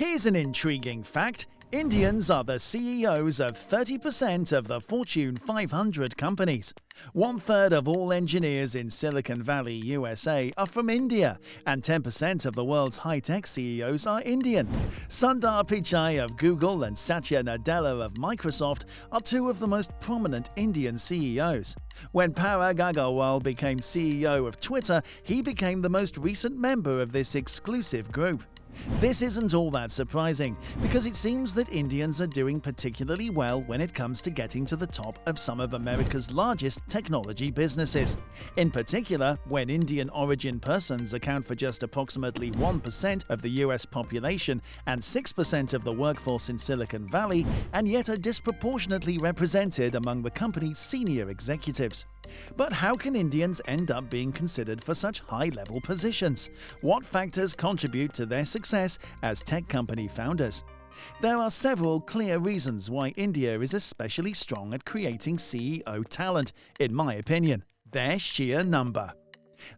Here's an intriguing fact. Indians are the CEOs of 30% of the Fortune 500 companies. 1/3 of all engineers in Silicon Valley, USA are from India, and 10% of the world's high-tech CEOs are Indian. Sundar Pichai of Google and Satya Nadella of Microsoft are two of the most prominent Indian CEOs. When Parag Agrawal became CEO of Twitter, he became the most recent member of this exclusive group. This isn't all that surprising, because it seems that Indians are doing particularly well when it comes to getting to the top of some of America's largest technology businesses. In particular, when Indian-origin persons account for just approximately 1% of the US population and 6% of the workforce in Silicon Valley, and yet are disproportionately represented among the company's senior executives. But how can Indians end up being considered for such high-level positions? What factors contribute to their success as tech company founders? There are several clear reasons why India is especially strong at creating CEO talent, in my opinion. Their sheer number.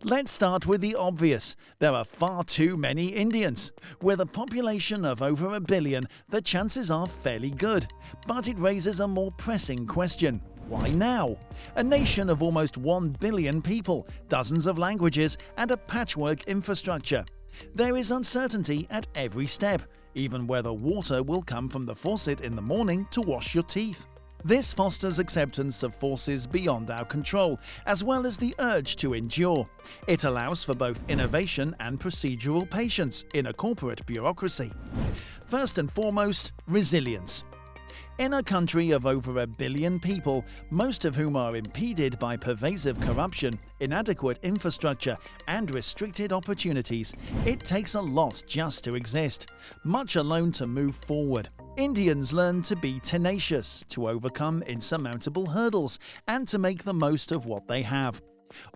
Let's start with the obvious. There are far too many Indians. With a population of over 1 billion, the chances are fairly good. But it raises a more pressing question. Why now? A nation of almost 1 billion people, dozens of languages, and a patchwork infrastructure. There is uncertainty at every step, even whether water will come from the faucet in the morning to wash your teeth. This fosters acceptance of forces beyond our control, as well as the urge to endure. It allows for both innovation and procedural patience in a corporate bureaucracy. First and foremost, resilience. In a country of over 1 billion people, most of whom are impeded by pervasive corruption, inadequate infrastructure, and restricted opportunities, it takes a lot just to exist, much alone to move forward. Indians learn to be tenacious, to overcome insurmountable hurdles, and to make the most of what they have.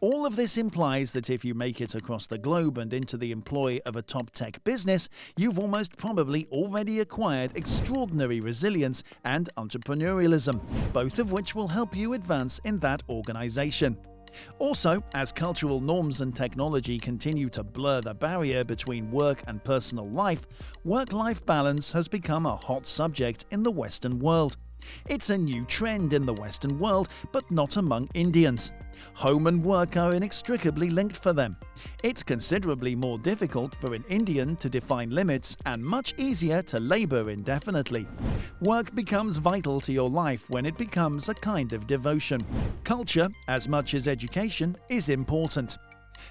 All of this implies that if you make it across the globe and into the employ of a top tech business, you've almost probably already acquired extraordinary resilience and entrepreneurialism, both of which will help you advance in that organization. Also, as cultural norms and technology continue to blur the barrier between work and personal life, work-life balance has become a hot subject in the Western world. It's a new trend in the Western world, but not among Indians. Home and work are inextricably linked for them. It's considerably more difficult for an Indian to define limits and much easier to labor indefinitely. Work becomes vital to your life when it becomes a kind of devotion. Culture, as much as education, is important.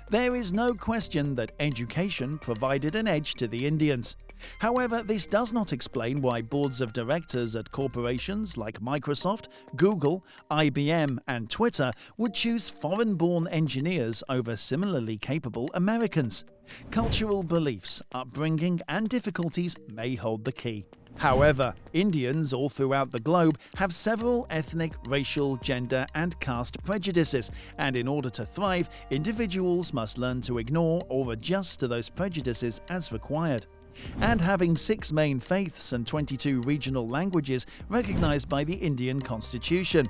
There is no question that education provided an edge to the Indians. However, this does not explain why boards of directors at corporations like Microsoft, Google, IBM, and Twitter would choose foreign-born engineers over similarly capable Americans. Cultural beliefs, upbringing, and difficulties may hold the key. However, Indians all throughout the globe have several ethnic, racial, gender, and caste prejudices, and in order to thrive, individuals must learn to ignore or adjust to those prejudices as required. And having 6 main faiths and 22 regional languages recognized by the Indian Constitution.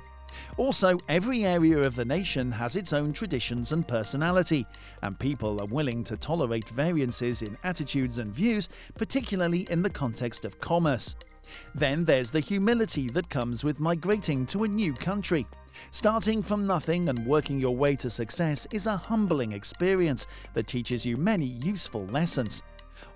Also, every area of the nation has its own traditions and personality, and people are willing to tolerate variances in attitudes and views, particularly in the context of commerce. Then there's the humility that comes with migrating to a new country. Starting from nothing and working your way to success is a humbling experience that teaches you many useful lessons.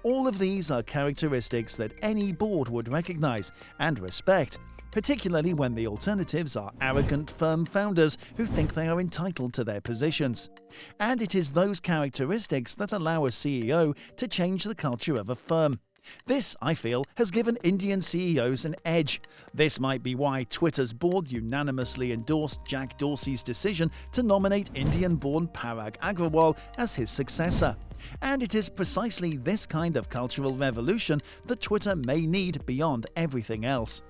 All of these are characteristics that any board would recognize and respect, particularly when the alternatives are arrogant firm founders who think they are entitled to their positions. And it is those characteristics that allow a CEO to change the culture of a firm. This, I feel, has given Indian CEOs an edge. This might be why Twitter's board unanimously endorsed Jack Dorsey's decision to nominate Indian-born Parag Agrawal as his successor. And it is precisely this kind of cultural revolution that Twitter may need beyond everything else.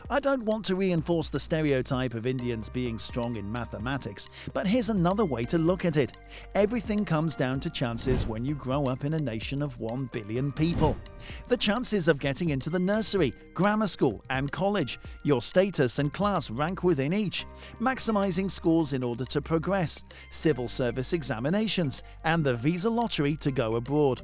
I don't want to reinforce the stereotype of Indians being strong in mathematics, but here's another way to look at it. Everything comes down to chances when you grow up in a nation of 1 billion people. The chances of getting into the nursery, grammar school, and college, your status and class rank within each, maximizing scores in order to progress, civil service examinations, and the visa lottery to go abroad.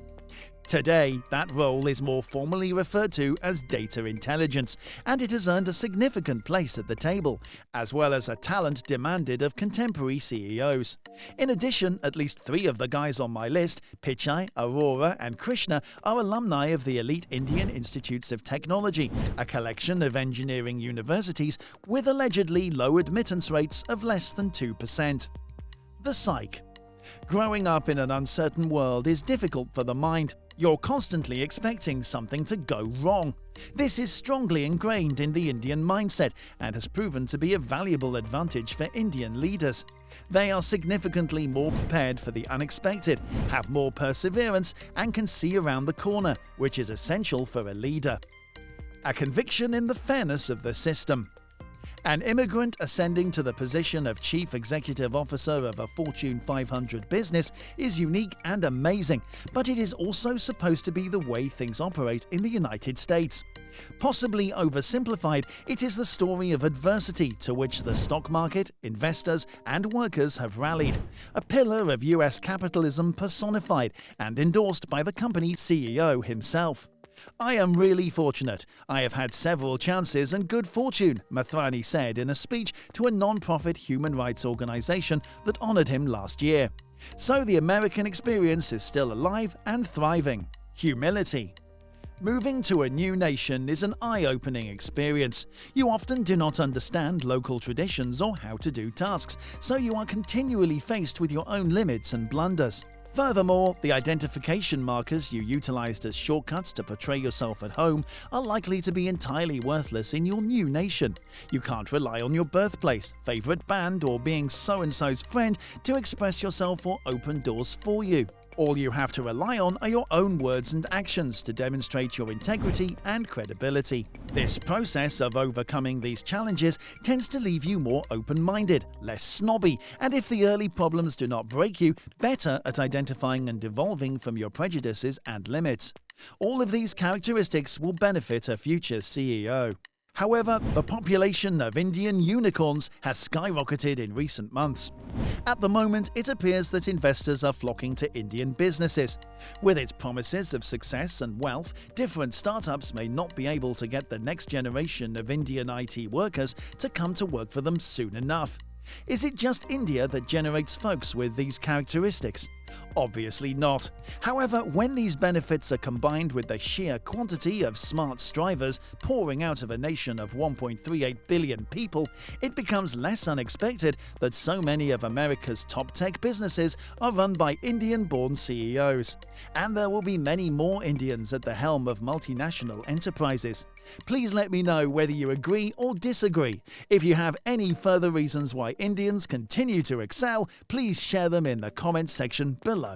Today, that role is more formally referred to as data intelligence, and it has earned a significant place at the table, as well as a talent demanded of contemporary CEOs. In addition, at least 3 of the guys on my list, Pichai, Arora, and Krishna, are alumni of the elite Indian Institutes of Technology, a collection of engineering universities with allegedly low admittance rates of less than 2%. The psych. Growing up in an uncertain world is difficult for the mind. You're constantly expecting something to go wrong. This is strongly ingrained in the Indian mindset and has proven to be a valuable advantage for Indian leaders. They are significantly more prepared for the unexpected, have more perseverance, and can see around the corner, which is essential for a leader. A conviction in the fairness of the system. An immigrant ascending to the position of Chief Executive Officer of a Fortune 500 business is unique and amazing, but it is also supposed to be the way things operate in the United States. Possibly oversimplified, it is the story of adversity to which the stock market, investors, and workers have rallied. A pillar of US capitalism personified and endorsed by the company CEO himself. "I am really fortunate. I have had several chances and good fortune," Mathrani said in a speech to a non-profit human rights organization that honored him last year. So the American experience is still alive and thriving. Humility. Moving to a new nation is an eye-opening experience. You often do not understand local traditions or how to do tasks, so you are continually faced with your own limits and blunders. Furthermore, the identification markers you utilized as shortcuts to portray yourself at home are likely to be entirely worthless in your new nation. You can't rely on your birthplace, favorite band, or being so-and-so's friend to express yourself or open doors for you. All you have to rely on are your own words and actions to demonstrate your integrity and credibility. This process of overcoming these challenges tends to leave you more open-minded, less snobby, and if the early problems do not break you, better at identifying and evolving from your prejudices and limits. All of these characteristics will benefit a future CEO. However, the population of Indian unicorns has skyrocketed in recent months. At the moment, it appears that investors are flocking to Indian businesses. With its promises of success and wealth, different startups may not be able to get the next generation of Indian IT workers to come to work for them soon enough. Is it just India that generates folks with these characteristics? Obviously not. However, when these benefits are combined with the sheer quantity of smart strivers pouring out of a nation of 1.38 billion people, it becomes less unexpected that so many of America's top tech businesses are run by Indian-born CEOs. And there will be many more Indians at the helm of multinational enterprises. Please let me know whether you agree or disagree. If you have any further reasons why Indians continue to excel, please share them in the comments section below.